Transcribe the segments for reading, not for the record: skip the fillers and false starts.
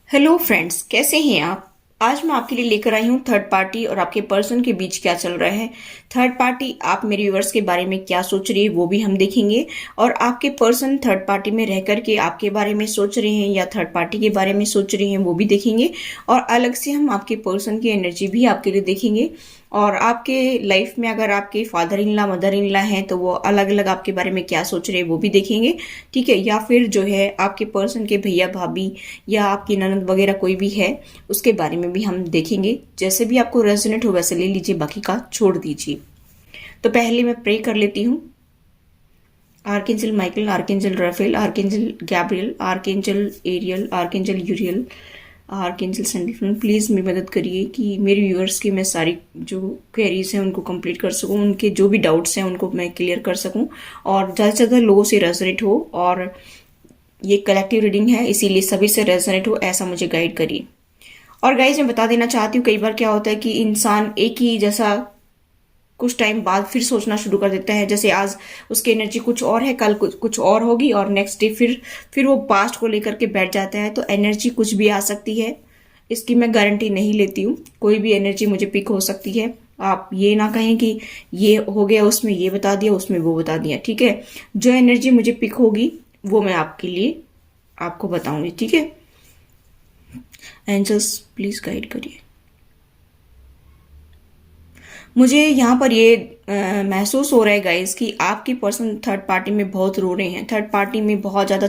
Hello friends, कैसे हैं आप। आज मैं आपके लिए लेकर आई हूँ थर्ड पार्टी और आपके पर्सन के बीच क्या चल रहा है। थर्ड पार्टी आप मेरे व्यूअर्स के बारे में क्या सोच रही है वो भी हम देखेंगे, और आपके पर्सन थर्ड पार्टी में रह करके आपके बारे में सोच रहे हैं या थर्ड पार्टी के बारे में सोच रहे हैं वो भी देखेंगे। और अलग से हम आपके पर्सन की एनर्जी भी आपके लिए देखेंगे। और आपके लाइफ में अगर आपके father in La mother in ला हैं तो वो अलग अलग आपके बारे में क्या सोच रहे हैं वो भी देखेंगे। ठीक है, या फिर जो है आपके पर्सन के भैया भाभी या आपकी ननद वगैरह कोई भी है उसके बारे में भी हम देखेंगे। जैसे भी आपको रेजोनेट हो वैसे ले लीजिए, बाकी का छोड़ दीजिए। तो पहले मैं प्रे कर लेती हूँ। Archangel Michael, archangel Raphael, archangel Gabriel, archangel Ariel, archangel Uriel, archangel सैंडिल, प्लीज़ मेरी मदद करिए कि मेरे व्यूअर्स की मैं सारी जो क्वेरीज हैं उनको कंप्लीट कर सकूं, उनके जो भी डाउट्स हैं उनको मैं क्लियर कर सकूं और ज़्यादा से ज़्यादा लोगों से रेजोनेट हो। और ये कलेक्टिव रीडिंग है इसीलिए सभी से रेजोनेट हो, ऐसा मुझे गाइड करिए। और गाइज मैं बता देना चाहती हूँ, कई बार क्या होता है कि इंसान एक ही जैसा कुछ टाइम बाद फिर सोचना शुरू कर देता है। जैसे आज उसकी एनर्जी कुछ और है, कल कुछ और होगी, और नेक्स्ट डे फिर वो पास्ट को लेकर के बैठ जाता है। तो एनर्जी कुछ भी आ सकती है, इसकी मैं गारंटी नहीं लेती हूँ। कोई भी एनर्जी मुझे पिक हो सकती है। आप ये ना कहें कि ये हो गया उसमें ये बता दिया उसमें वो बता दिया। ठीक है, जो एनर्जी मुझे पिक होगी वो मैं आपके लिए आपको बताऊंगी। ठीक है, एंजल्स प्लीज गाइड करिए। मुझे यहाँ पर ये महसूस हो रहा है गाइस कि आपकी पर्सन थर्ड पार्टी में बहुत रो रहे हैं, थर्ड पार्टी में बहुत ज़्यादा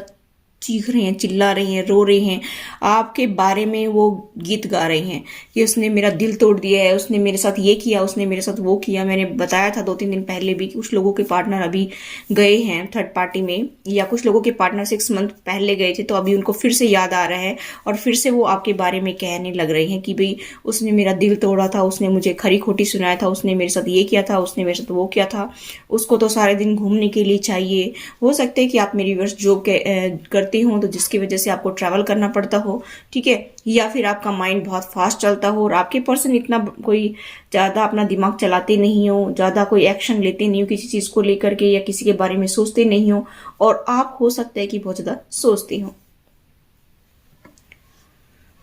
चीख रहे हैं, चिल्ला रहे हैं, रो रहे हैं। आपके बारे में वो गीत गा रहे हैं कि उसने मेरा दिल तोड़ दिया है, उसने मेरे साथ ये किया, उसने मेरे साथ वो किया। मैंने बताया था 2-3 दिन पहले भी कि कुछ लोगों के पार्टनर अभी गए हैं थर्ड पार्टी में, या कुछ लोगों के पार्टनर 6 मंथ पहले गए थे, तो अभी उनको फिर से याद आ रहा है और फिर से वो आपके बारे में कहने लग रहे हैं कि भाई उसने मेरा दिल तोड़ा था, उसने मुझे खरी खोटी सुनाया था, उसने मेरे साथ ये किया था, उसने मेरे साथ वो किया था, उसको तो सारे दिन घूमने के लिए चाहिए। हो सकता है कि आप मेरी व्यूअर्स जॉब करते हो तो जिसकी वजह से आपको ट्रैवल करना पड़ता हो। ठीक है, या फिर आपका माइंड बहुत फास्ट चलता हो और आपके पर्सन इतना कोई ज्यादा अपना दिमाग चलाते नहीं हो, ज्यादा कोई एक्शन लेते नहीं हो किसी चीज को लेकर के, या किसी के बारे में सोचते नहीं हो, और आप हो सकता है कि बहुत ज्यादा सोचते हो।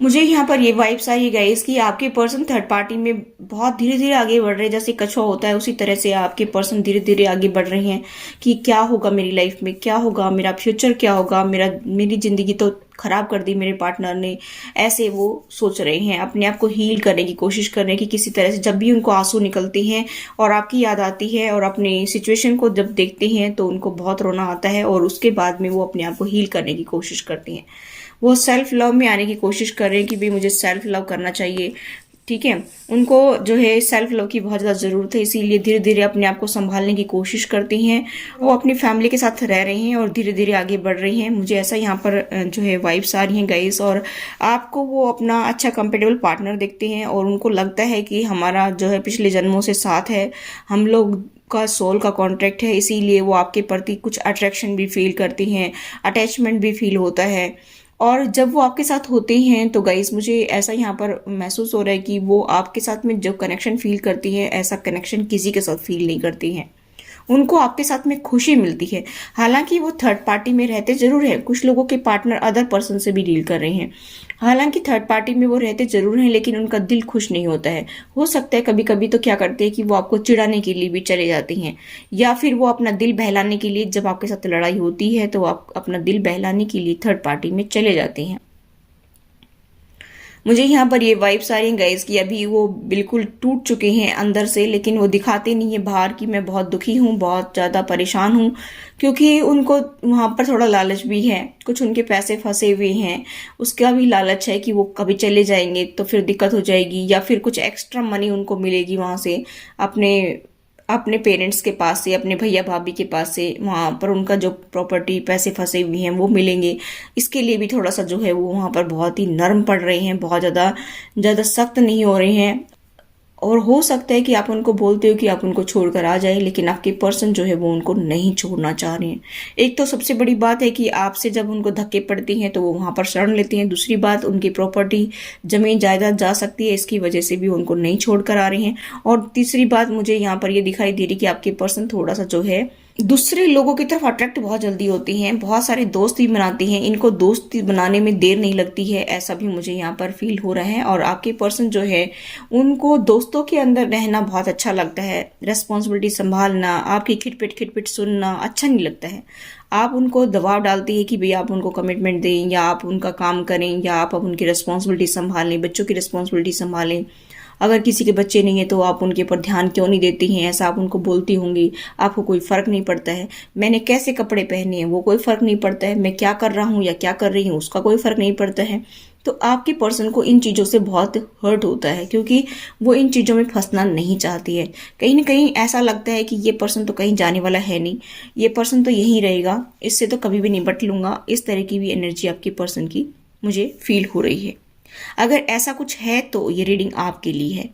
मुझे यहाँ पर ये वाइब्स आई है गाइस कि आपके पर्सन थर्ड पार्टी में बहुत धीरे धीरे आगे बढ़ रहे हैं। जैसे कछुआ होता है उसी तरह से आपके पर्सन धीरे धीरे आगे बढ़ रहे हैं कि क्या होगा मेरी लाइफ में, क्या होगा मेरा फ्यूचर, क्या होगा मेरी जिंदगी तो खराब कर दी मेरे पार्टनर ने। ऐसे वो सोच रहे हैं, अपने आप को हील करने की कोशिश कर रहे हैं कि किसी तरह से जब भी उनको आंसू निकलते हैं और आपकी याद आती है और अपनी सिचुएशन को जब देखते हैं तो उनको बहुत रोना आता है, और उसके बाद में वो अपने आप को हील करने की कोशिश करते हैं। वो सेल्फ लव में आने की कोशिश कर रहे हैं कि भाई मुझे सेल्फ लव करना चाहिए। ठीक है, उनको जो है सेल्फ लव की बहुत ज़्यादा ज़रूरत है, इसीलिए धीरे धीरे अपने आप को संभालने की कोशिश करते हैं। वो अपनी फैमिली के साथ रह रहे हैं और धीरे धीरे आगे बढ़ रहे हैं। मुझे ऐसा यहाँ पर जो है वाइब्स आ रही हैं गाइस। और आपको वो अपना अच्छा कंपेटेबल पार्टनर देखते हैं और उनको लगता है कि हमारा जो है पिछले जन्मों से साथ है, हम लोग का सोल का कॉन्ट्रैक्ट है, इसीलिए वो आपके प्रति कुछ अट्रैक्शन भी फील करती हैं, अटैचमेंट भी फील होता है। और जब वो आपके साथ होते हैं तो गाइस मुझे ऐसा यहाँ पर महसूस हो रहा है कि वो आपके साथ में जो कनेक्शन फील करती है ऐसा कनेक्शन किसी के साथ फील नहीं करती हैं। उनको आपके साथ में खुशी मिलती है। हालांकि वो थर्ड पार्टी में रहते जरूर हैं, कुछ लोगों के पार्टनर अदर पर्सन से भी डील कर रहे हैं। हालांकि थर्ड पार्टी में वो रहते जरूर हैं लेकिन उनका दिल खुश नहीं होता है। हो सकता है कभी कभी तो क्या करते हैं कि वो आपको चिढ़ाने के लिए भी चले जाते हैं, या फिर वो अपना दिल बहलाने के लिए, जब आपके साथ लड़ाई होती है तो आप अपना दिल बहलाने के लिए थर्ड पार्टी में चले जाते हैं। मुझे यहाँ पर ये वाइब्स आ रही हैं गाइस कि अभी वो बिल्कुल टूट चुके हैं अंदर से, लेकिन वो दिखाते नहीं है बाहर कि मैं बहुत दुखी हूँ, बहुत ज़्यादा परेशान हूँ, क्योंकि उनको वहाँ पर थोड़ा लालच भी है। कुछ उनके पैसे फंसे हुए हैं, उसका भी लालच है कि वो कभी चले जाएंगे तो फिर दिक्कत हो जाएगी, या फिर कुछ एक्स्ट्रा मनी उनको मिलेगी वहाँ से, अपने अपने पेरेंट्स के पास से, अपने भैया भाभी के पास से, वहाँ पर उनका जो प्रॉपर्टी पैसे फंसे हुए हैं वो मिलेंगे। इसके लिए भी थोड़ा सा जो है वो वहाँ पर बहुत ही नरम पड़ रहे हैं, बहुत ज़्यादा ज़्यादा सख्त नहीं हो रहे हैं। और हो सकता है कि आप उनको बोलते हो कि आप उनको छोड़कर आ जाए, लेकिन आपके पर्सन जो है वो उनको नहीं छोड़ना चाह रहे हैं। एक तो सबसे बड़ी बात है कि आपसे जब उनको धक्के पड़ते हैं तो वो वहां पर शरण लेते हैं। दूसरी बात, उनकी प्रॉपर्टी जमीन जायदाद जा सकती है, इसकी वजह से भी उनको नहीं छोड़ कर आ रहे हैं। और तीसरी बात मुझे यहाँ पर ये दिखाई दे रही कि आपके पर्सन थोड़ा सा जो है दूसरे लोगों की तरफ अट्रैक्ट बहुत जल्दी होती हैं, बहुत सारे दोस्त भी बनाती हैं, इनको दोस्त बनाने में देर नहीं लगती है, ऐसा भी मुझे यहाँ पर फील हो रहा है। और आपके पर्सन जो है उनको दोस्तों के अंदर रहना बहुत अच्छा लगता है, रिस्पॉन्सिबिलिटी संभालना, आपकी खिटपिट सुनना अच्छा नहीं लगता है। आप उनको दबाव डालती है कि भाई आप उनको कमिटमेंट दें, या आप उनका काम करें, या आप अब उनकी रिस्पॉन्सिबिलिटी संभालें, बच्चों की रिस्पॉन्सिबिलिटी संभालें। अगर किसी के बच्चे नहीं है तो आप उनके ऊपर ध्यान क्यों नहीं देती हैं, ऐसा आप उनको बोलती होंगी। आपको कोई फर्क नहीं पड़ता है, मैंने कैसे कपड़े पहने हैं वो कोई फर्क नहीं पड़ता है, मैं क्या कर रहा हूँ या क्या कर रही हूँ उसका कोई फर्क नहीं पड़ता है। तो आपके पर्सन को इन चीज़ों से बहुत हर्ट होता है, क्योंकि वो इन चीज़ों में फंसना नहीं चाहती है। कहीं ना कहीं ऐसा लगता है कि ये पर्सन तो कहीं जाने वाला है नहीं, ये पर्सन तो यहीं रहेगा, इससे तो कभी भी निपट लूंगा। इस तरह की भी एनर्जी आपके पर्सन की मुझे फील हो रही है। अगर ऐसा कुछ है तो ये रीडिंग आपके लिए है।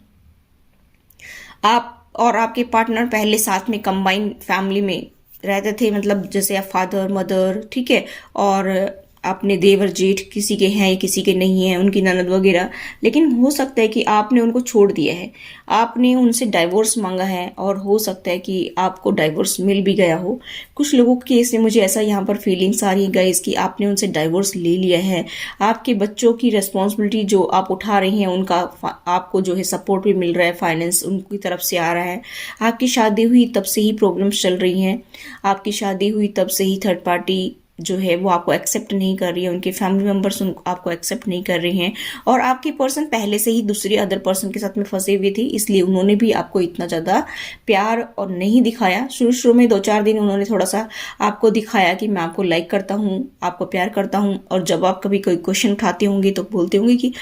आप और आपके पार्टनर पहले साथ में कंबाइन फैमिली में रहते थे, मतलब जैसे आप फादर मदर, ठीक है, और अपने देवर जेठ किसी के हैं या किसी के नहीं हैं, उनकी ननद वगैरह। लेकिन हो सकता है कि आपने उनको छोड़ दिया है, आपने उनसे डाइवोर्स मांगा है, और हो सकता है कि आपको डाइवोर्स मिल भी गया हो। कुछ लोगों के केस में मुझे ऐसा यहाँ पर फीलिंग्स आ रही है गाइस कि आपने उनसे डाइवोर्स ले लिया है। आपके बच्चों की रिस्पॉन्सिबिलिटी जो आप उठा रही हैं उनका आपको जो है सपोर्ट भी मिल रहा है, फाइनेंस उनकी तरफ से आ रहा है। आपकी शादी हुई तब से ही प्रॉब्लम्स चल रही हैं, आपकी शादी हुई तब से ही थर्ड पार्टी जो है वो आपको एक्सेप्ट नहीं कर रही है, उनके फैमिली मेंबर्स आपको एक्सेप्ट नहीं कर रहे हैं। और आपके पर्सन पहले से ही दूसरे अदर पर्सन के साथ में फंसे हुए थे, इसलिए उन्होंने भी आपको इतना ज़्यादा प्यार और नहीं दिखाया। शुरू शुरू में 2-4 दिन उन्होंने थोड़ा सा आपको दिखाया कि मैं आपको लाइक करता हूँ, आपको प्यार करता हूँ। और जब आप कभी कोई क्वेश्चन उठाते होंगे तो बोलते होंगे कि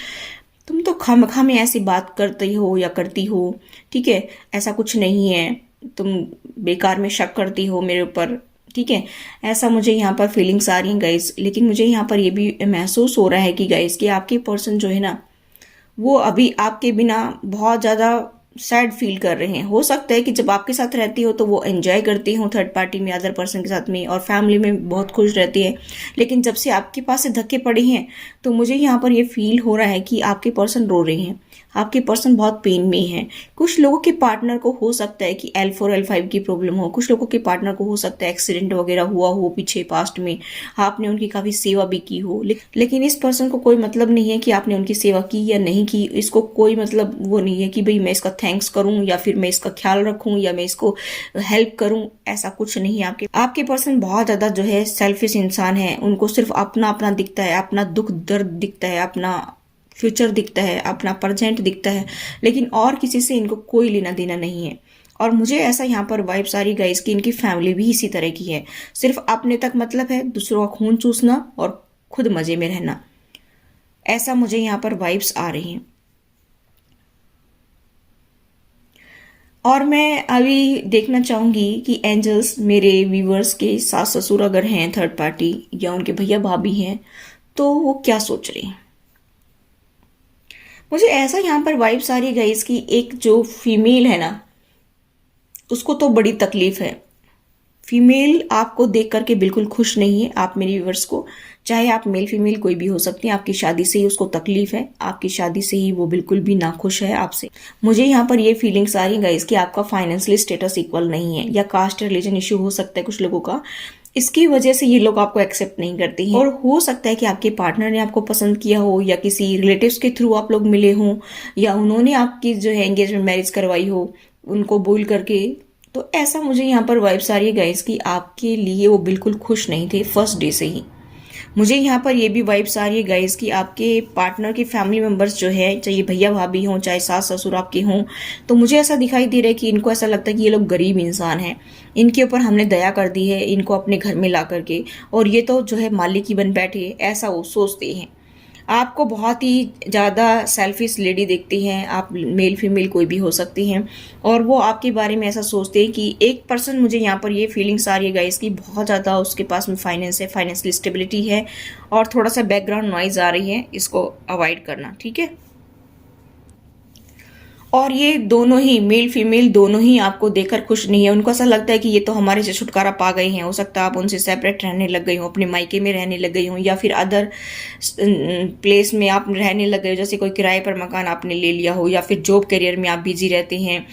तुम तो खामखा में ऐसी बात करती हो या करती हो, ठीक है, ऐसा कुछ नहीं है, तुम बेकार में शक करती हो मेरे ऊपर, ठीक है। ऐसा मुझे यहाँ पर फीलिंग्स आ रही हैं गाइस। लेकिन मुझे यहाँ पर ये भी महसूस हो रहा है कि गाइस कि आपके पर्सन जो है ना वो अभी आपके बिना बहुत ज़्यादा सैड फील कर रहे हैं। हो सकता है कि जब आपके साथ रहती हो तो वो एंजॉय करती हो थर्ड पार्टी में, अदर पर्सन के साथ में, और फैमिली में बहुत खुश रहती है। लेकिन जब से आपके पास से धक्के पड़े हैं तो मुझे यहाँ पर ये फील हो रहा है कि आपके पर्सन रो रहे हैं, आपके पर्सन बहुत पेन में है। कुछ लोगों के पार्टनर को हो सकता है कि L4 L5 की प्रॉब्लम हो, कुछ लोगों के पार्टनर को हो सकता है एक्सीडेंट वगैरह हुआ हो पीछे पास्ट में, आपने उनकी काफी सेवा भी की हो। लेकिन इस पर्सन को कोई मतलब नहीं है कि आपने उनकी सेवा की या नहीं की, इसको कोई मतलब वो नहीं है कि भाई मैं इसका थैंक्स करूं या फिर मैं इसका ख्याल रखूं या मैं इसको हेल्प करूं, ऐसा कुछ नहीं है। आपके पर्सन बहुत ज्यादा जो है सेल्फिश इंसान है, उनको सिर्फ अपना अपना दिखता है, अपना दुख दर्द दिखता है, अपना फ्यूचर दिखता है, अपना प्रेजेंट दिखता है, लेकिन और किसी से इनको कोई लेना देना नहीं है। और मुझे ऐसा यहाँ पर वाइब सारी गाइस कि इनकी फैमिली भी इसी तरह की है, सिर्फ अपने तक मतलब है, दूसरों का खून चूसना और खुद मजे में रहना, ऐसा मुझे यहाँ पर वाइब्स आ रही हैं। और मैं अभी देखना चाहूंगी कि एंजल्स मेरे व्यूवर्स के सास ससुर अगर हैं थर्ड पार्टी या उनके भैया भाभी हैं तो वो क्या सोच रहे हैं। मुझे ऐसा यहाँ पर वाइब्स आ रही है गाइस कि एक जो फीमेल है ना उसको तो बड़ी तकलीफ है। फीमेल आपको देख करके बिल्कुल खुश नहीं है। आप मेरे व्यूवर्स को, चाहे आप मेल फीमेल कोई भी हो सकती हैं, आपकी शादी से ही उसको तकलीफ है, आपकी शादी से ही वो बिल्कुल भी नाखुश है आपसे। मुझे यहाँ पर ये फीलिंग्स आ रही है गाइस कि आपका फाइनेंशियली स्टेटस इक्वल नहीं है, या कास्ट रिलीजन इश्यू हो सकता है कुछ लोगों का, इसकी वजह से ये लोग आपको एक्सेप्ट नहीं करते हैं। और हो सकता है कि आपके पार्टनर ने आपको पसंद किया हो, या किसी रिलेटिव्स के थ्रू आप लोग मिले हों, या उन्होंने आपकी जो है एंगेजमेंट मैरिज करवाई हो उनको बोल करके। तो ऐसा मुझे यहाँ पर वाइब्स आ रही है गाइस कि आपके लिए वो बिल्कुल खुश नहीं थे फर्स्ट डे से ही। मुझे यहाँ पर ये भी वाइब्स आ रही है गाइस कि आपके पार्टनर के फैमिली मेंबर्स जो है, चाहे भैया भाभी हों चाहे सास ससुर आपके हों, तो मुझे ऐसा दिखाई दे रहा है कि इनको ऐसा लगता है कि ये लोग गरीब इंसान हैं, इनके ऊपर हमने दया कर दी है इनको अपने घर में ला करके, और ये तो जो है मालिक ही बन बैठे, ऐसा वो सोचते हैं। आपको बहुत ही ज़्यादा सेल्फिश लेडी देखती हैं आप, मेल फीमेल कोई भी हो सकती हैं, और वो आपके बारे में ऐसा सोचते हैं कि एक पर्सन, मुझे यहाँ पर ये फीलिंग्स आ रही है गाइस कि बहुत ज़्यादा उसके पास में फाइनेंस है, फाइनेंशियल स्टेबिलिटी है, और थोड़ा सा बैकग्राउंड नॉइज आ रही है, इसको अवॉइड करना, ठीक है। और ये दोनों ही मेल फीमेल दोनों ही आपको देखकर खुश नहीं है। उनको ऐसा लगता है कि ये तो हमारे से छुटकारा पा गए हैं। हो सकता है आप उनसे सेपरेट रहने लग गई हो, अपने मायके में रहने लग गई हो, या फिर अदर प्लेस में आप रहने लग गए हो, जैसे कोई किराए पर मकान आपने ले लिया हो, या फिर जॉब करियर में आप बिजी रहते हैं।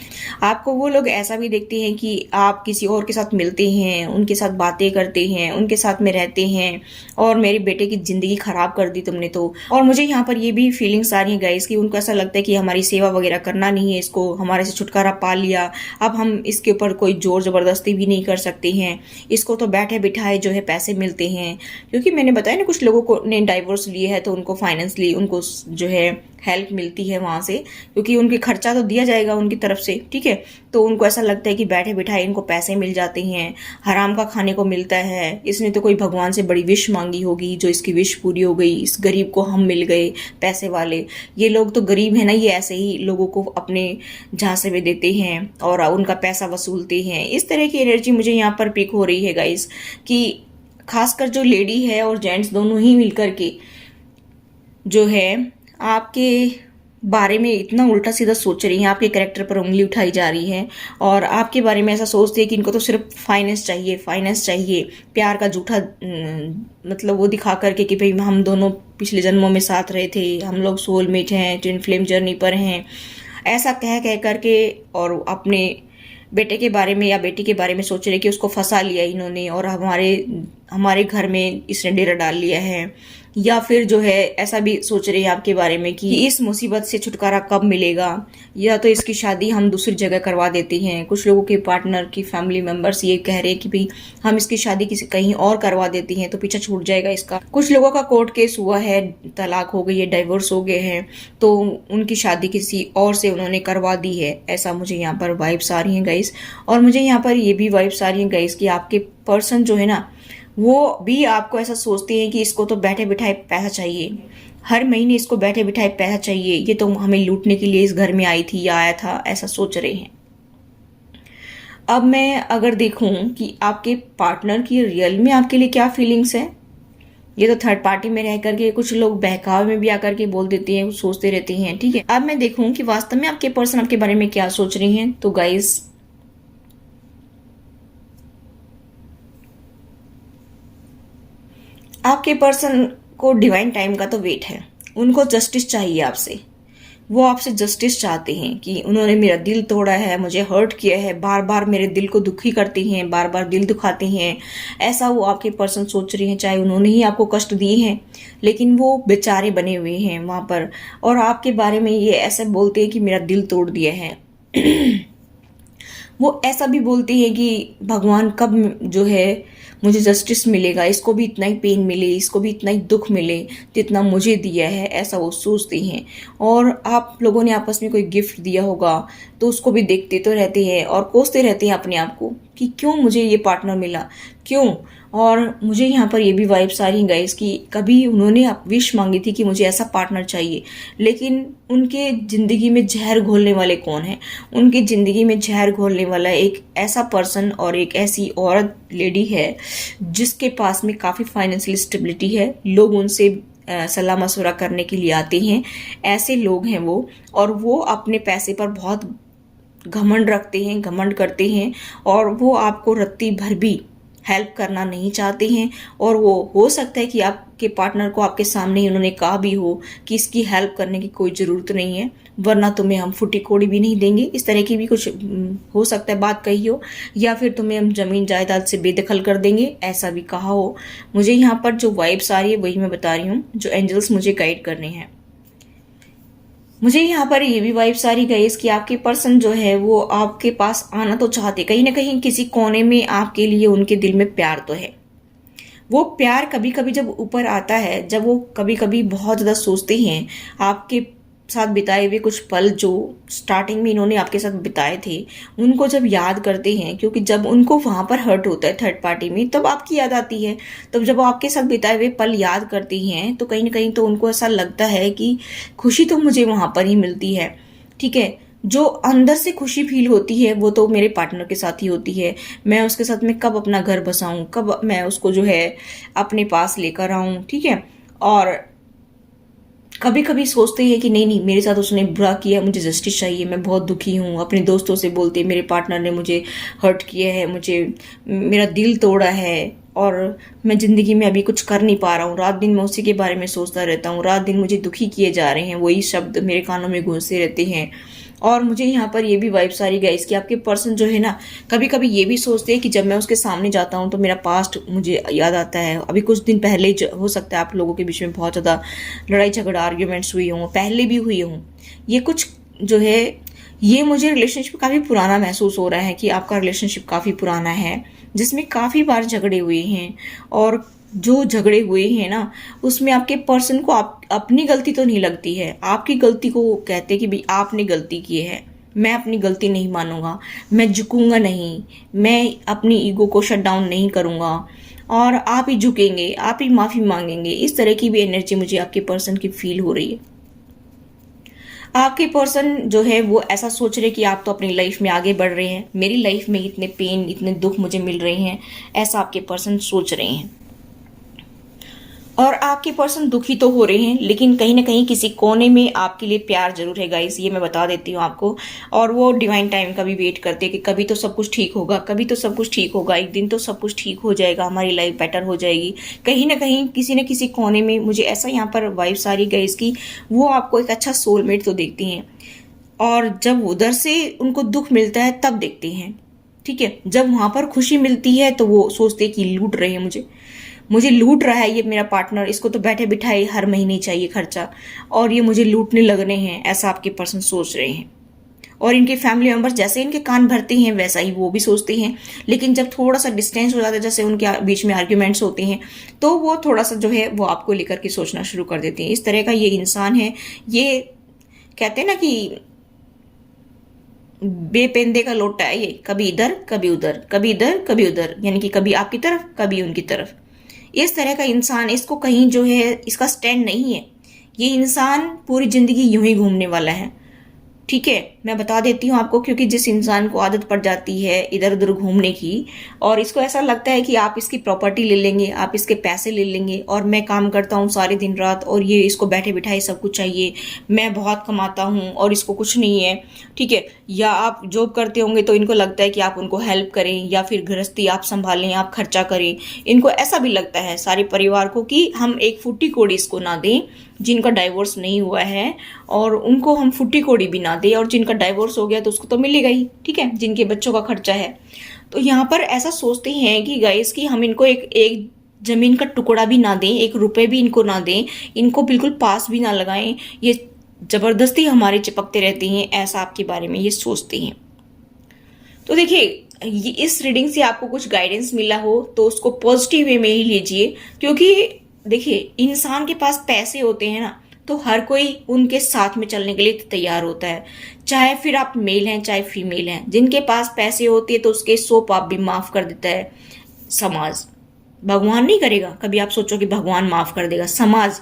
आपको वो लोग ऐसा भी देखते हैं कि आप किसी और के साथ मिलते हैं, उनके साथ बातें करते हैं, उनके साथ में रहते हैं, और मेरे बेटे की जिंदगी खराब कर दी तुमने तो। और मुझे यहाँ पर ये भी फीलिंग्स आ रही है गाइस कि उनको ऐसा लगता है कि हमारी सेवा वगैरह करना नहीं है, इसको हमारे से छुटकारा पा लिया, अब हम इसके ऊपर कोई जोर जबरदस्ती भी नहीं कर सकते हैं, इसको तो बैठे बिठाए जो है पैसे मिलते हैं। क्योंकि मैंने बताया ना, कुछ लोगों को ने डाइवोर्स लिए है तो उनको फाइनेंशियली उनको जो है हेल्प मिलती है वहां से, क्योंकि उनके खर्चा तो दिया जाएगा उनकी तरफ से, ठीक है। तो उनको ऐसा लगता है कि बैठे बिठाए इनको पैसे मिल जाते हैं, हराम का खाने को मिलता है, इसने तो कोई भगवान से बड़ी विश मांगी होगी जो इसकी विश पूरी हो गई, इस गरीब को हम मिल गए पैसे वाले। ये लोग तो गरीब है ना, ये ऐसे ही लोगों को अपने झांसे में देते हैं और उनका पैसा वसूलते हैं। इस तरह की एनर्जी मुझे यहाँ पर पिक हो रही है गाइस, कि खासकर जो लेडी है और जेंट्स दोनों ही मिलकर के जो है आपके बारे में इतना उल्टा सीधा सोच रही हैं, आपके कैरेक्टर पर उंगली उठाई जा रही है, और आपके बारे में ऐसा सोचती है कि इनको तो सिर्फ फाइनेंस चाहिए, फाइनेंस चाहिए, प्यार का झूठा मतलब वो दिखा करके कि भाई हम दोनों पिछले जन्मों में साथ रहे थे, हम लोग सोलमेट हैं, ट्विन फ्लेम जर्नी पर हैं, ऐसा कह कह करके, और अपने बेटे के बारे में या बेटी के बारे में सोच रहे कि उसको फंसा लिया इन्होंने और हमारे घर में इसने डेरा डाल लिया है, या फिर जो है ऐसा भी सोच रहे हैं आपके बारे में कि इस मुसीबत से छुटकारा कब मिलेगा, या तो इसकी शादी हम दूसरी जगह करवा देते हैं। कुछ लोगों के पार्टनर की फैमिली मेंबर्स ये कह रहे हैं कि भाई हम इसकी शादी किसी कहीं और करवा देते हैं तो पीछा छूट जाएगा इसका। कुछ लोगों का कोर्ट केस हुआ है, तलाक हो गई है, डाइवोर्स हो गए हैं, तो उनकी शादी किसी और से उन्होंने करवा दी है। ऐसा मुझे यहाँ पर वाइब्स आ रही हैं गाइस। और मुझे यहाँ पर ये भी वाइब्स आ रही हैं गाइस कि आपके पर्सन जो है ना, वो भी आपको ऐसा सोचते हैं कि इसको तो बैठे बिठाए पैसा चाहिए, हर महीने इसको बैठे बिठाए पैसा चाहिए, ये तो हमें लूटने के लिए इस घर में आई थी या आया था, ऐसा सोच रहे हैं। अब मैं अगर देखूं कि आपके पार्टनर की रियल में आपके लिए क्या फीलिंग्स है, ये तो थर्ड पार्टी में रह करके कुछ लोग बहकावे में भी आकर के बोल देते हैं, सोचते रहते हैं, ठीक है। अब मैं देखूं कि वास्तव में आपके पर्सन आपके बारे में क्या सोच रही हैं, तो गाइस आपके पर्सन को डिवाइन टाइम का तो वेट है, उनको जस्टिस चाहिए आपसे। वो आपसे जस्टिस चाहते हैं कि उन्होंने मेरा दिल तोड़ा है, मुझे हर्ट किया है, बार बार मेरे दिल को दुखी करते हैं, बार बार दिल दुखाते हैं, ऐसा वो आपके पर्सन सोच रहे हैं। चाहे उन्होंने ही आपको कष्ट दिए हैं, लेकिन वो बेचारे बने हुए हैं वहां पर, और आपके बारे में ये ऐसे बोलते हैं कि मेरा दिल तोड़ दिया है। वो ऐसा भी बोलते हैं कि भगवान कब जो है मुझे जस्टिस मिलेगा, इसको भी इतना ही पेन मिले, इसको भी इतना ही दुख मिले जितना मुझे दिया है, ऐसा वो सोचते हैं। और आप लोगों ने आपस में कोई गिफ्ट दिया होगा तो उसको भी देखते तो रहते हैं और कोसते रहते हैं अपने आप को कि क्यों मुझे ये पार्टनर मिला, क्यों। और मुझे यहाँ पर ये भी वाइब्स आ रही हैं गाइस कि कभी उन्होंने विश मांगी थी कि मुझे ऐसा पार्टनर चाहिए, लेकिन उनके जिंदगी में जहर घोलने वाले कौन है, उनकी जिंदगी में जहर घोलने वाला एक ऐसा पर्सन और एक ऐसी औरत लेडी है जिसके पास में काफी फाइनेंशियल स्टेबिलिटी है। लोग उनसे सलाह मशवरा करने के लिए आते हैं, ऐसे लोग हैं वो, और वो अपने पैसे पर बहुत घमंड रखते हैं, घमंड करते हैं, और वो आपको रत्ती भर भी हेल्प करना नहीं चाहते हैं। और वो हो सकता है कि आपके पार्टनर को आपके सामने ही उन्होंने कहा भी हो कि इसकी हेल्प करने की कोई ज़रूरत नहीं है, वरना तुम्हें हम फुटी कोड़ी भी नहीं देंगे, इस तरह की भी कुछ हो सकता है बात कही हो, या फिर तुम्हें हम जमीन जायदाद से बेदखल कर देंगे, ऐसा भी कहा हो। मुझे यहाँ पर जो वाइब्स आ रही है वही मैं बता रही हूँ, जो एंजल्स मुझे गाइड करने हैं। मुझे यहाँ पर ये भी वाइब्स आ रही गाइस कि आपके पर्सन जो है वो आपके पास आना तो चाहते, कहीं ना कहीं किसी कोने में आपके लिए उनके दिल में प्यार तो है। वो प्यार कभी कभी जब ऊपर आता है, जब वो कभी कभी बहुत ज्यादा सोचते हैं आपके साथ बिताए हुए कुछ पल जो स्टार्टिंग में इन्होंने आपके साथ बिताए थे, उनको जब याद करते हैं, क्योंकि जब उनको वहां पर हर्ट होता है थर्ड पार्टी में, तब आपकी याद आती है। तब जब आपके साथ बिताए हुए पल याद करती हैं तो कहीं ना कहीं तो उनको ऐसा लगता है कि खुशी तो मुझे वहां पर ही मिलती है, ठीक है। जो अंदर से खुशी फील होती है वो तो मेरे पार्टनर के साथ ही होती है। मैं उसके साथ में कब अपना घर बसाऊं, कब मैं उसको जो है अपने पास लेकर आऊं, ठीक है। और कभी कभी सोचते हैं कि नहीं नहीं, मेरे साथ उसने बुरा किया, मुझे जस्टिस चाहिए, मैं बहुत दुखी हूँ। अपने दोस्तों से बोलते हैं मेरे पार्टनर ने मुझे हर्ट किया है, मुझे मेरा दिल तोड़ा है और मैं ज़िंदगी में अभी कुछ कर नहीं पा रहा हूँ। रात दिन मैं उसी के बारे में सोचता रहता हूँ, रात दिन मुझे दुखी किए जा रहे हैं, वही शब्द मेरे कानों में गूंजते रहते हैं। और मुझे यहाँ पर ये भी वाइब्स आ रही गाइस कि आपके पर्सन जो है ना, कभी कभी ये भी सोचते हैं कि जब मैं उसके सामने जाता हूँ तो मेरा पास्ट मुझे याद आता है। अभी कुछ दिन पहले हो सकता है आप लोगों के बीच में बहुत ज़्यादा लड़ाई झगड़ा आर्ग्यूमेंट्स हुई हों, पहले भी हुई हों। ये कुछ जो है, ये मुझे रिलेशनशिप काफ़ी पुराना महसूस हो रहा है कि आपका रिलेशनशिप काफ़ी पुराना है, जिसमें काफ़ी बार झगड़े हुए हैं। और जो झगड़े हुए हैं ना, उसमें आपके पर्सन को अपनी गलती तो नहीं लगती है, आपकी गलती को वो कहते हैं कि भाई आपने गलती की है, मैं अपनी गलती नहीं मानूंगा, मैं झुकूंगा नहीं, मैं अपनी ईगो को शट डाउन नहीं करूंगा और आप ही झुकेंगे, आप ही माफ़ी मांगेंगे। इस तरह की भी एनर्जी मुझे आपके पर्सन की फील हो रही है। आपके पर्सन जो है वो ऐसा सोच रहे कि आप तो अपनी लाइफ में आगे बढ़ रहे हैं, मेरी लाइफ में इतने पेन, इतने दुख मुझे मिल रहे हैं, ऐसा आपके पर्सन सोच रहे हैं। और आपके पर्सन दुखी तो हो रहे हैं, लेकिन कहीं ना कहीं किसी कोने में आपके लिए प्यार जरूर है गाइस, ये मैं बता देती हूँ आपको। और वो डिवाइन टाइम का भी वेट करते हैं कि कभी तो सब कुछ ठीक होगा, कभी तो सब कुछ ठीक होगा, एक दिन तो सब कुछ ठीक हो जाएगा, हमारी लाइफ बेटर हो जाएगी। कहीं ना कहीं किसी न किसी कोने में मुझे ऐसा यहाँ पर वाइब्स आ रही गाइस कि वो आपको एक अच्छा सोलमेट तो देखती हैं, और जब उधर से उनको दुख मिलता है तब देखते हैं। ठीक है, जब वहां पर खुशी मिलती है तो वो सोचते हैं कि लूट रहे हैं मुझे लूट रहा है ये मेरा पार्टनर, इसको तो बैठे बिठाए हर महीने चाहिए खर्चा, और ये मुझे लूटने लग रहे हैं, ऐसा आपके पर्सन सोच रहे हैं। और इनके फैमिली मेंबर्स जैसे इनके कान भरते हैं वैसा ही वो भी सोचते हैं, लेकिन जब थोड़ा सा डिस्टेंस हो जाता है, जैसे उनके बीच में आर्ग्यूमेंट्स होते हैं, तो वो थोड़ा सा जो है वो आपको लेकर के सोचना शुरू कर देते हैं। इस तरह का ये इंसान है। ये कहते हैं ना कि बेपेंदे का लोटा है ये, कभी इधर कभी उधर, कभी इधर कभी उधर, यानी कि कभी आपकी तरफ कभी उनकी तरफ। इस तरह का इंसान, इसको कहीं जो है इसका स्टैंड नहीं है। ये इंसान पूरी जिंदगी यूं ही घूमने वाला है। ठीक है, मैं बता देती हूँ आपको, क्योंकि जिस इंसान को आदत पड़ जाती है इधर उधर घूमने की, और इसको ऐसा लगता है कि आप इसकी प्रॉपर्टी ले लेंगे, आप इसके पैसे ले लेंगे, और मैं काम करता हूँ सारे दिन रात और ये इसको बैठे बिठाए सब कुछ चाहिए, मैं बहुत कमाता हूँ और इसको कुछ नहीं है। ठीक है, या आप जॉब करते होंगे तो इनको लगता है कि आप उनको हेल्प करें, या फिर गृहस्थी आप संभालें, आप खर्चा करें। इनको ऐसा भी लगता है सारे परिवार को कि हम एक फुट्टी कोड़ी इसको ना दें, जिनका डाइवोर्स नहीं हुआ है, और उनको हम फुट्टी कोड़ी भी ना दें, और जिनका डाइवोर्स हो गया तो उसको तो मिलेगा ही। ठीक है, जिनके बच्चों का खर्चा है। तो यहाँ पर ऐसा सोचते हैं कि गाइस कि हम इनको एक जमीन का टुकड़ा भी ना दें, एक रुपए भी इनको ना दें, इनको बिल्कुल पास भी ना लगाएं, ये जबरदस्ती हमारे चिपकते रहते हैं, ऐसा आपके बारे में ये सोचते हैं। तो देखिए, इस रीडिंग से आपको कुछ गाइडेंस मिला हो तो उसको पॉजिटिव वे में ही लीजिए, क्योंकि देखिए इंसान के पास पैसे होते हैं ना, तो हर कोई उनके साथ में चलने के लिए तैयार होता है, चाहे फिर आप मेल हैं चाहे फीमेल हैं। जिनके पास पैसे होते हैं तो उसके 100 पाप भी माफ कर देता है समाज। भगवान नहीं करेगा, कभी आप सोचो कि भगवान माफ कर देगा, समाज।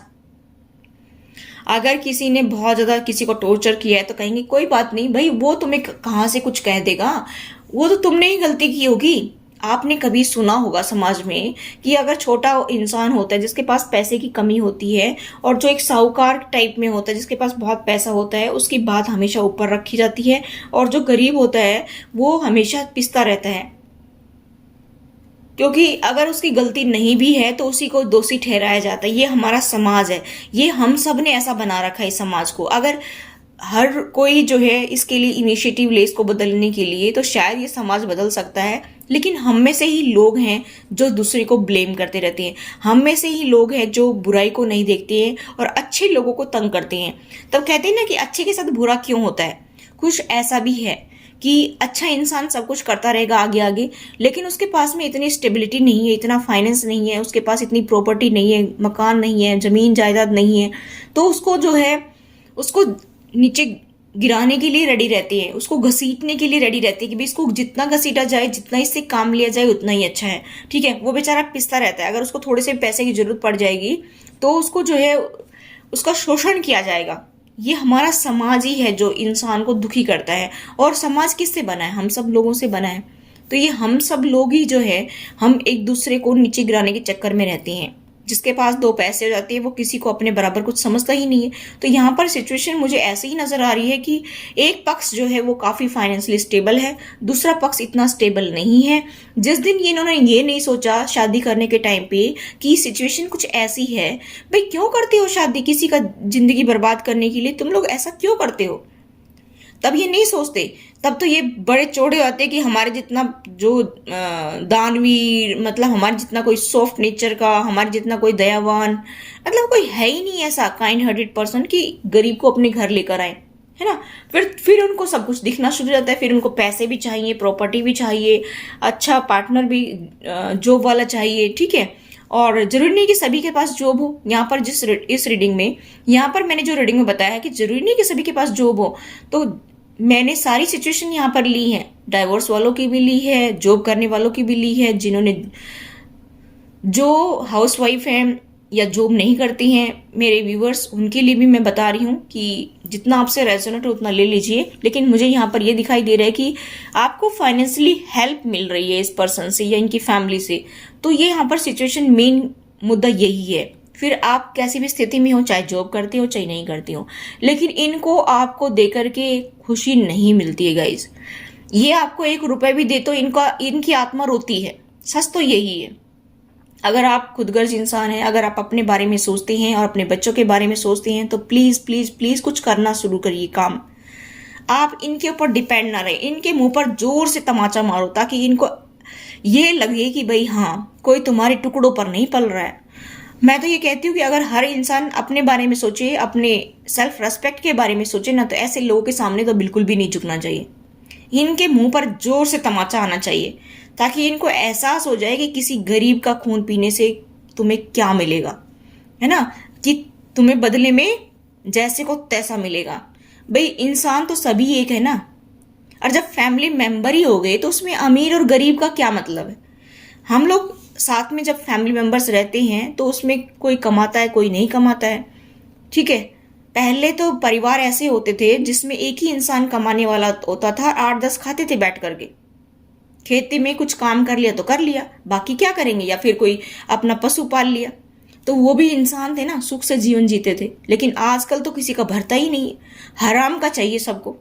अगर किसी ने बहुत ज्यादा किसी को टॉर्चर किया है तो कहेंगे कोई बात नहीं भाई, वो तुम्हें कहां से कुछ कह देगा, वो तो तुमने ही गलती की होगी। आपने कभी सुना होगा समाज में कि अगर छोटा इंसान होता है जिसके पास पैसे की कमी होती है, और जो एक साहूकार टाइप में होता है जिसके पास बहुत पैसा होता है, उसकी बात हमेशा ऊपर रखी जाती है, और जो गरीब होता है वो हमेशा पिसता रहता है, क्योंकि अगर उसकी गलती नहीं भी है तो उसी को दोषी ठहराया जाता है। ये हमारा समाज है, ये हम सब ने ऐसा बना रखा है इस समाज को। अगर हर कोई जो है इसके लिए इनिशिएटिव ले इसको बदलने के लिए, तो शायद ये समाज बदल सकता है। लेकिन हम में से ही लोग हैं जो दूसरे को ब्लेम करते रहते हैं, हम में से ही लोग हैं जो बुराई को नहीं देखते हैं और अच्छे लोगों को तंग करते हैं। तब कहते हैं ना कि अच्छे के साथ बुरा क्यों होता है। कुछ ऐसा भी है कि अच्छा इंसान सब कुछ करता रहेगा आगे आगे, लेकिन उसके पास में इतनी स्टेबिलिटी नहीं है, इतना फाइनेंस नहीं है, उसके पास इतनी प्रॉपर्टी नहीं है, मकान नहीं है, जमीन जायदाद नहीं है, तो उसको जो है उसको नीचे गिराने के लिए रेडी रहती है, उसको घसीटने के लिए रेडी रहती है कि भाई इसको जितना घसीटा जाए, जितना इससे काम लिया जाए उतना ही अच्छा है। ठीक है, वो बेचारा पिसता रहता है। अगर उसको थोड़े से पैसे की जरूरत पड़ जाएगी तो उसको जो है उसका शोषण किया जाएगा। ये हमारा समाज ही है जो इंसान को दुखी करता है। और समाज किससे बना है? हम सब लोगों से बना है। तो ये हम सब लोग ही जो है हम एक दूसरे को नीचे गिराने के चक्कर में रहते हैं। जिसके पास दो पैसे हो जाते हैं वो किसी को अपने बराबर कुछ समझता ही नहीं है। तो यहाँ पर सिचुएशन मुझे ऐसे ही नजर आ रही है कि एक पक्ष जो है वो काफी फाइनेंशियली स्टेबल है, दूसरा पक्ष इतना स्टेबल नहीं है। जिस दिन ये इन्होंने ये नहीं सोचा शादी करने के टाइम पे कि सिचुएशन कुछ ऐसी है, भाई क्यों करते हो शादी किसी का जिंदगी बर्बाद करने के लिए, तुम लोग ऐसा क्यों करते हो, तब ये नहीं सोचते। तब तो ये बड़े चौड़े होते कि हमारे जितना जो दानवीर, मतलब हमारे जितना कोई सॉफ्ट नेचर का, हमारे जितना कोई दयावान, मतलब कोई है ही नहीं ऐसा काइंड हार्टेड पर्सन कि गरीब को अपने घर लेकर आए, है ना। फिर उनको सब कुछ दिखना शुरू हो जाता है, फिर उनको पैसे भी चाहिए, प्रॉपर्टी भी चाहिए, अच्छा पार्टनर भी जॉब वाला चाहिए, ठीक है। और जरूरी नहीं कि सभी के पास जॉब हो। यहाँ पर इस रीडिंग में, यहाँ पर मैंने जो रीडिंग में बताया है कि जरूरी नहीं कि सभी के पास जॉब हो, तो मैंने सारी सिचुएशन यहाँ पर ली है, डाइवोर्स वालों की भी ली है, जॉब करने वालों की भी ली है, जिन्होंने जो हाउसवाइफ हैं या जॉब नहीं करती हैं मेरे व्यूवर्स, उनके लिए भी मैं बता रही हूँ कि जितना आपसे रेजोनेट हो उतना ले लीजिए। लेकिन मुझे यहाँ पर ये दिखाई दे रहा है कि आपको फाइनेंशियली हेल्प मिल रही है इस पर्सन से या इनकी फैमिली से, तो ये यहाँ पर सिचुएशन मेन मुद्दा यही है। फिर आप कैसी भी स्थिति में हो, चाहे जॉब करते हो चाहे नहीं करती हो, लेकिन इनको आपको देकर के खुशी नहीं मिलती है गाइज। ये आपको 1 रुपए भी दे तो इनकी आत्मा रोती है, सच तो यही है। अगर आप खुदगर्ज इंसान हैं, अगर आप अपने बारे में सोचते हैं और अपने बच्चों के बारे में सोचते हैं, तो प्लीज प्लीज प्लीज कुछ करना शुरू करिए काम। आप इनके ऊपर डिपेंड ना रहे, इनके मुंह पर जोर से तमाचा मारो ताकि इनको ये लगे कि भाई हाँ, कोई तुम्हारे टुकड़ों पर नहीं पल रहा है। मैं तो ये कहती हूँ कि अगर हर इंसान अपने बारे में सोचे, अपने सेल्फ रेस्पेक्ट के बारे में सोचे ना, तो ऐसे लोगों के सामने तो बिल्कुल भी नहीं झुकना चाहिए। इनके मुंह पर जोर से तमाचा आना चाहिए ताकि इनको एहसास हो जाए कि किसी गरीब का खून पीने से तुम्हें क्या मिलेगा, है ना, कि तुम्हें बदले में जैसे को तैसा मिलेगा। भाई इंसान तो सभी एक है ना, और जब फैमिली मेंबर ही हो गए तो उसमें अमीर और गरीब का क्या मतलब है। हम लोग साथ में जब फैमिली मेंबर्स रहते हैं तो उसमें कोई कमाता है कोई नहीं कमाता है, ठीक है। पहले तो परिवार ऐसे होते थे जिसमें एक ही इंसान कमाने वाला होता था, 8-10 खाते थे बैठ करके, खेती में कुछ काम कर लिया तो कर लिया, बाकी क्या करेंगे, या फिर कोई अपना पशु पाल लिया, तो वो भी इंसान थे ना, सुख से जीवन जीते थे। लेकिन आजकल तो किसी का भरता ही नहीं है, हराम का चाहिए सबको।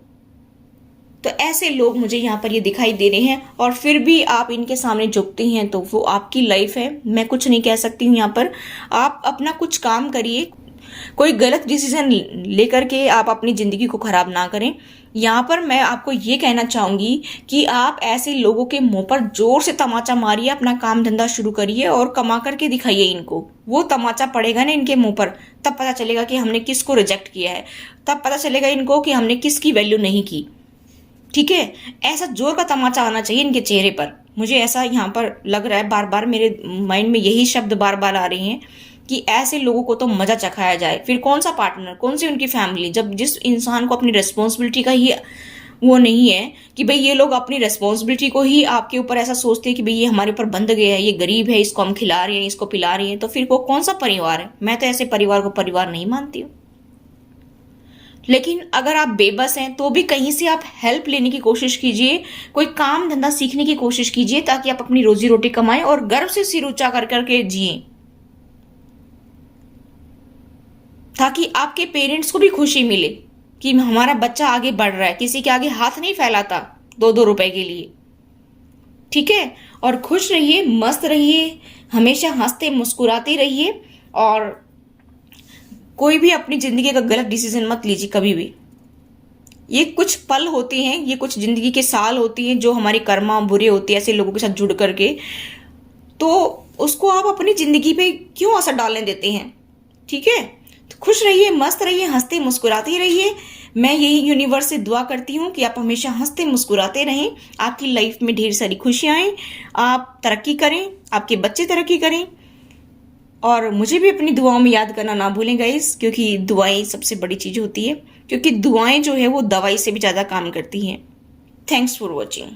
तो ऐसे लोग मुझे यहाँ पर ये दिखाई दे रहे हैं, और फिर भी आप इनके सामने झुकते हैं, तो वो आपकी लाइफ है, मैं कुछ नहीं कह सकती हूँ। यहाँ पर आप अपना कुछ काम करिए, कोई गलत डिसीजन लेकर के आप अपनी जिंदगी को खराब ना करें। यहाँ पर मैं आपको ये कहना चाहूंगी कि आप ऐसे लोगों के मुंह पर जोर से तमाचा मारिए, अपना काम धंधा शुरू करिए और कमा करके दिखाइए इनको। वो तमाचा पड़ेगा ना इनके मुंह पर, तब पता चलेगा कि हमने किसको रिजेक्ट किया है, तब पता चलेगा इनको कि हमने किसकी वैल्यू नहीं की, ठीक है। ऐसा जोर का तमाचा आना चाहिए इनके चेहरे पर, मुझे ऐसा यहाँ पर लग रहा है। बार बार मेरे माइंड में यही शब्द बार बार आ रहे हैं कि ऐसे लोगों को तो मजा चखाया जाए। फिर कौन सा पार्टनर, कौन सी उनकी फैमिली, जब जिस इंसान को अपनी रिस्पॉन्सिबिलिटी का ही वो नहीं है कि भाई ये लोग अपनी रिस्पॉन्सिबिलिटी को ही आपके ऊपर ऐसा सोचते हैं कि भाई ये हमारे ऊपर बंध गया है, ये गरीब है, इसको हम खिला रहे हैं, इसको पिला रहे हैं, तो फिर वो कौन सा परिवार है। मैं तो ऐसे परिवार को परिवार नहीं मानती हूँ। लेकिन अगर आप बेबस हैं तो भी कहीं से आप हेल्प लेने की कोशिश कीजिए, कोई काम धंधा सीखने की कोशिश कीजिए ताकि आप अपनी रोजी रोटी कमाएं और गर्व से सिर ऊंचा कर करके जिए, ताकि आपके पेरेंट्स को भी खुशी मिले कि हमारा बच्चा आगे बढ़ रहा है, किसी के आगे हाथ नहीं फैलाता 2-2 रुपए के लिए, ठीक है। और खुश रहिए, मस्त रहिए, हमेशा हंसते मुस्कुराते रहिए, और कोई भी अपनी जिंदगी का गलत डिसीजन मत लीजिए कभी भी। ये कुछ पल होते हैं, ये कुछ जिंदगी के साल होती हैं जो हमारे कर्मा बुरे होते हैं ऐसे लोगों के साथ जुड़ करके, तो उसको आप अपनी जिंदगी पे क्यों असर डालने देते हैं, ठीक है। तो खुश रहिए, मस्त रहिए, हंसते मुस्कुराते रहिए। मैं यही यूनिवर्स से दुआ करती हूँ कि आप हमेशा हंसते मुस्कुराते रहें, आपकी लाइफ में ढेर सारी खुशियां आए, आप तरक्की करें, आपके बच्चे तरक्की करें, और मुझे भी अपनी दुआओं में याद करना ना भूलें गाइस, क्योंकि दुआएं सबसे बड़ी चीज होती है, क्योंकि दुआएं जो है वो दवाई से भी ज्यादा काम करती हैं। Thanks for watching.